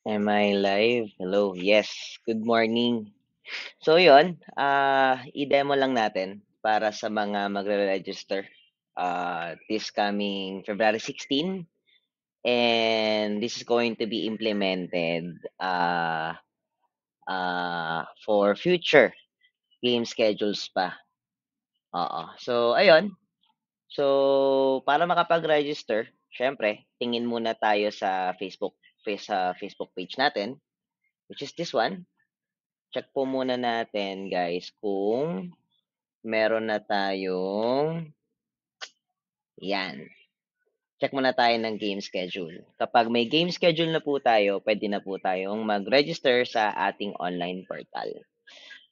Am I live? Hello. Yes. Good morning. So, yun, i-demo lang natin para sa mga magre-register this coming February 16, and this is going to be implemented for future game schedules pa. Oo. So, ayun. So, para makapag-register, syempre, tingin muna tayo sa Facebook page natin, which is this one. Check po muna natin guys kung meron na tayong yan. Check muna tayo ng game schedule. Kapag may game schedule na po tayo, pwede na po tayong mag-register sa ating online portal.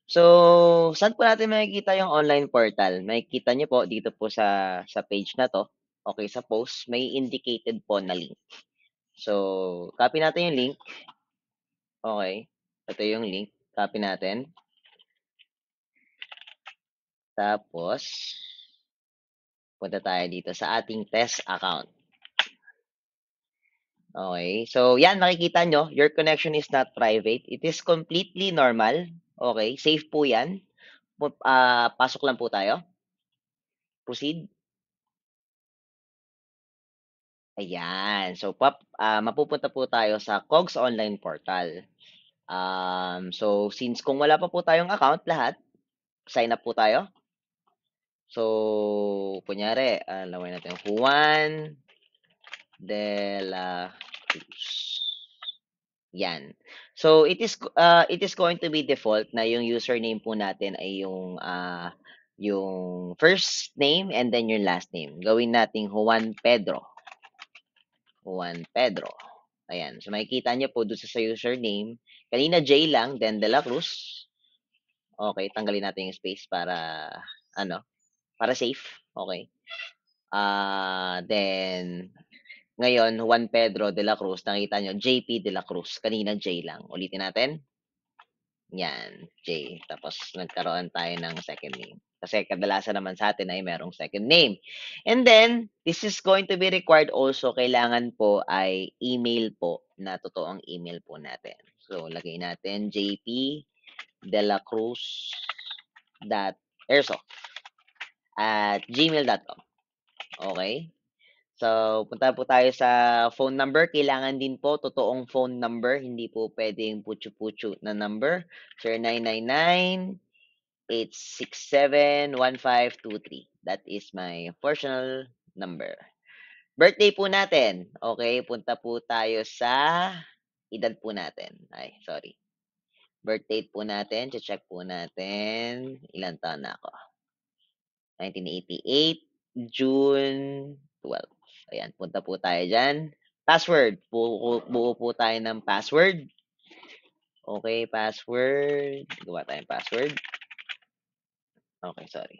So, saan po natin makikita yung online portal? Makikita nyo po dito po sa page na to. Okay, sa post, may indicated po na link. So, copy natin yung link. Okay. Ito yung link. Copy natin. Tapos, punta tayo dito sa ating test account. Okay. So, yan, makikita nyo, your connection is not private. It is completely normal. Okay. Safe po yan. Pasok lang po tayo. Proceed. Ayan. So, mapupunta po tayo sa COGS online portal. So, since kung wala pa po tayong account lahat, sign up po tayo. So, kunyari, laway natin Juan de la Cruz. Yan. So it is going to be default na yung username po natin ay yung first name and then your last name. Gawin nating Juan Pedro. Juan Pedro. Ayan. So makikita niyo po doon sa username. Kanina J lang, then De La Cruz. Okay, tanggalin natin yung space para para safe. Okay. Then ngayon Juan Pedro De La Cruz, nakita niyo JP De La Cruz. Kanina J lang. Ulitin natin. Yan, J. Tapos nagkaroon tayo ng second name. Kasi kadalasan naman sa atin ay merong second name. And then, this is going to be required also. Kailangan po ay email po na totoong email po natin. So, lagay natin jpdelacruz.airsoft@gmail.com. Okay? So, punta po tayo sa phone number. Kailangan din po totoong phone number. Hindi po pwedeng putyo-putyo na number. 0999-867-1523. That is my personal number. Birthday po natin. Okay, punta po tayo sa edad po natin. Ay, sorry. Birth date po natin. Check po natin. Ilan taon na ako? 1988, June 12. Ayan, punta po tayo dyan. Password. Buo po tayo ng password. Okay, password. Gawa tayong password. Okay, sorry.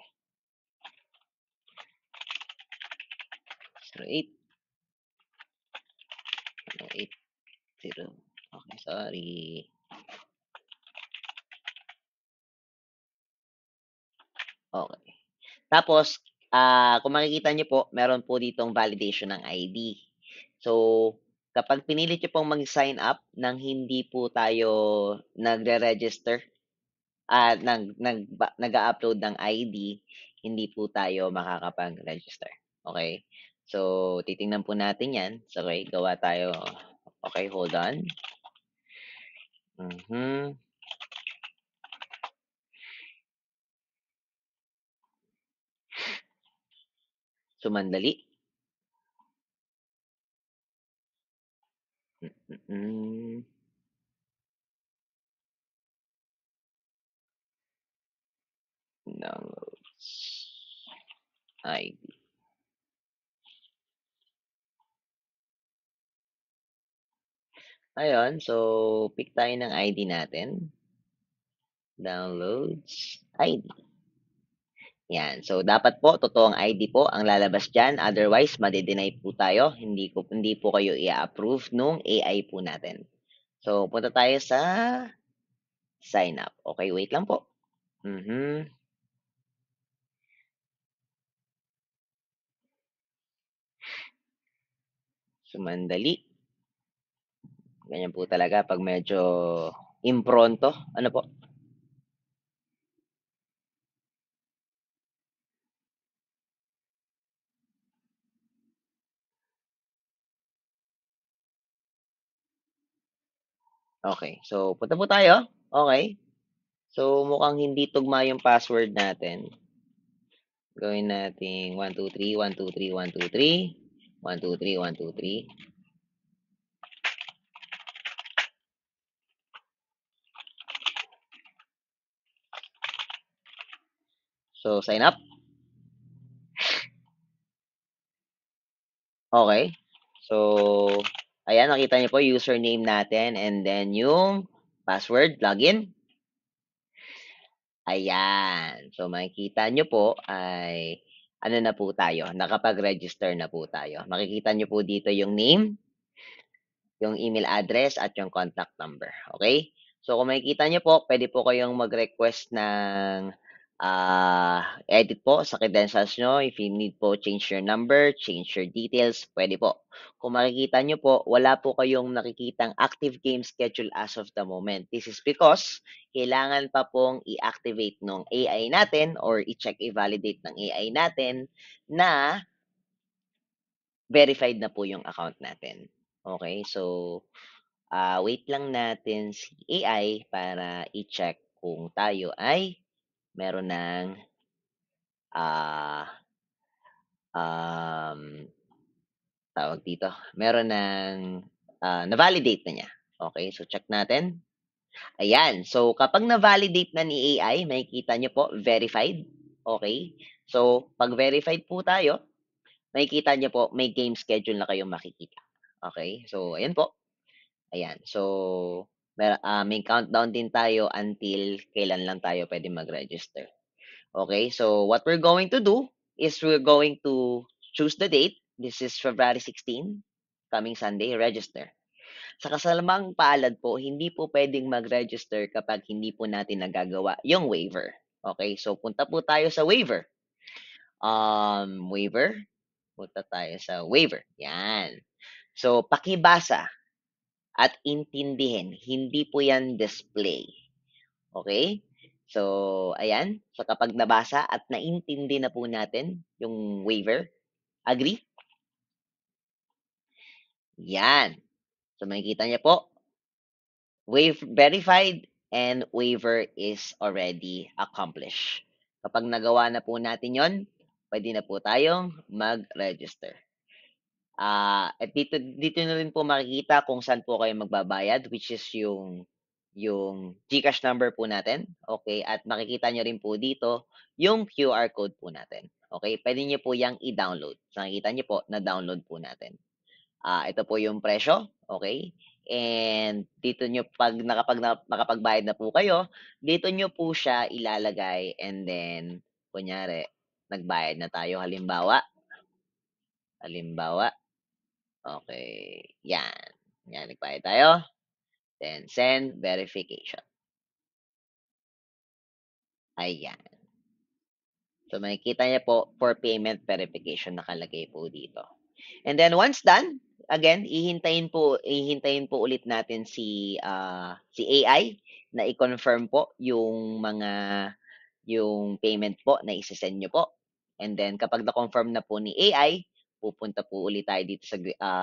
08. 080. Okay, sorry. Okay. Tapos, kung makikita niyo po, meron po ditong validation ng ID. So, kapag pinilit niyo pong mag-sign up nang hindi po tayo nagre-register at nag-upload ng ID, hindi po tayo makakapag-register. Okay? So, titingnan po natin yan. So, okay, gawa tayo. Okay, hold on. Mhm. Sumandali. Mm. Downloads. ID. Ayun, so pick tayo ng ID natin. Downloads ID. Yan. So dapat po totoong ID po ang lalabas diyan, otherwise made-deny po tayo. Hindi po kayo i-approve nung AI po natin. So punta tayo sa sign up. Okay, wait lang po. Mhm. Sumandali. Ganyan po talaga 'pag medyo impronto. Ano po? Okay. So, punta po tayo. Okay. So, mukhang hindi tugma yung password natin. Gawin nating 123, 123, 123, 123, 123. So, sign up. Okay. So, ayan, nakita niyo po username natin and then yung password, login. Ayan. So, makikita niyo po ay ano na po tayo, nakapag-register na po tayo. Makikita niyo po dito yung name, yung email address at yung contact number. Okay? So, kung makikita niyo po, pwede po kayong mag-request ng edit po sa credentials nyo. If you need po, change your number, change your details, pwede po. Kung makikita niyo po, wala po kayong nakikitang active game schedule as of the moment. This is because kailangan pa pong i-activate ng AI natin or i-check, i-validate ng AI natin na verified na po yung account natin. Okay? So, wait lang natin si AI para i-check kung tayo ay meron ng ah, um, tawag dito, meron ng na-validate na niya. Okay, so check natin. Ayan, so kapag na-validate na ni AI, makikita niyo po, verified. Okay, so pag verified po tayo, makikita niyo po, may game schedule na kayong makikita. Okay, so ayan po. Ayan. So, may countdown din tayo until kailan lang tayo pwede mag-register. Okay? So, what we're going to do is we're going to choose the date. This is February 16, coming Sunday, register. Sa kasalamang palad po, hindi po pwedeng mag-register kapag hindi po natin nagagawa yung waiver. Okay? So, punta po tayo sa waiver. Waiver. Punta tayo sa waiver. Yan. So, pakibasa at intindihin. Hindi po yan display. Okay? So, ayan. So, kapag nabasa at naintindi na po natin yung waiver, agree? Yan. So, makikita niya po, waive verified and waiver is already accomplished. Kapag nagawa na po natin yon, pwede na po tayong mag-register. At dito na rin po makikita kung saan po kayo magbabayad, which is yung GCash number po natin. Okay? At makikita nyo rin po dito yung QR code po natin. Okay? Pwede nyo po yang i-download. So, nakikita nyo po, na-download po natin. Ito po yung presyo. Okay? And dito nyo, pag nakapagbayad na po kayo, dito nyo po siya ilalagay and then, kunyari, nagbayad na tayo. Halimbawa, okay, yan. Yan, nagbayad tayo. Then, send verification. Ayan. So, makikita niya po, for payment verification, nakalagay po dito. And then, once done, again, ihintayin po ulit natin si AI na i-confirm po yung payment po na isi-send nyo po. And then, kapag na-confirm na po ni AI, pupunta po ulit tayo dito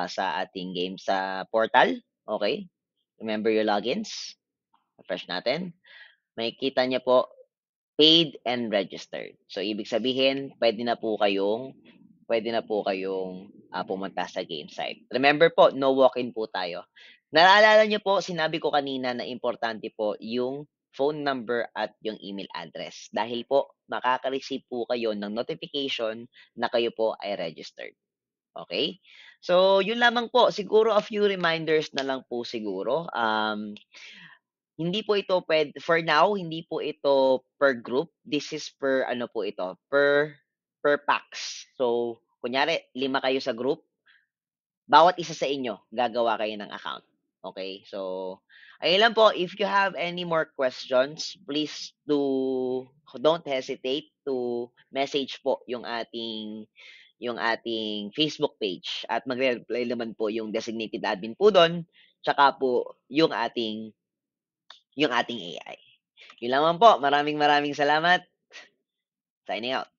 sa ating game sa portal. Okay? Remember your logins. Refresh natin. Makikita niya po, paid and registered. So, ibig sabihin, pwede na po kayong pumunta sa game site. Remember po, no walk-in po tayo. Naalala niyo po, sinabi ko kanina na importante po yung phone number at yung email address. Dahil po, makaka-receive po kayo ng notification na kayo po ay registered. Okay? So, yun lamang po. Siguro a few reminders na lang po siguro. Hindi po ito for now, hindi po ito per group. This is per ano po ito, per packs. So, kunyari, 5 kayo sa group, bawat isa sa inyo gagawa kayo ng account. Okay? So, ayun lang po. If you have any more questions, please don't hesitate to message po yung ating Facebook page at magre-reply naman po yung designated admin po doon tsaka po yung ating AI. Yun lamang po. Maraming maraming salamat. Signing out.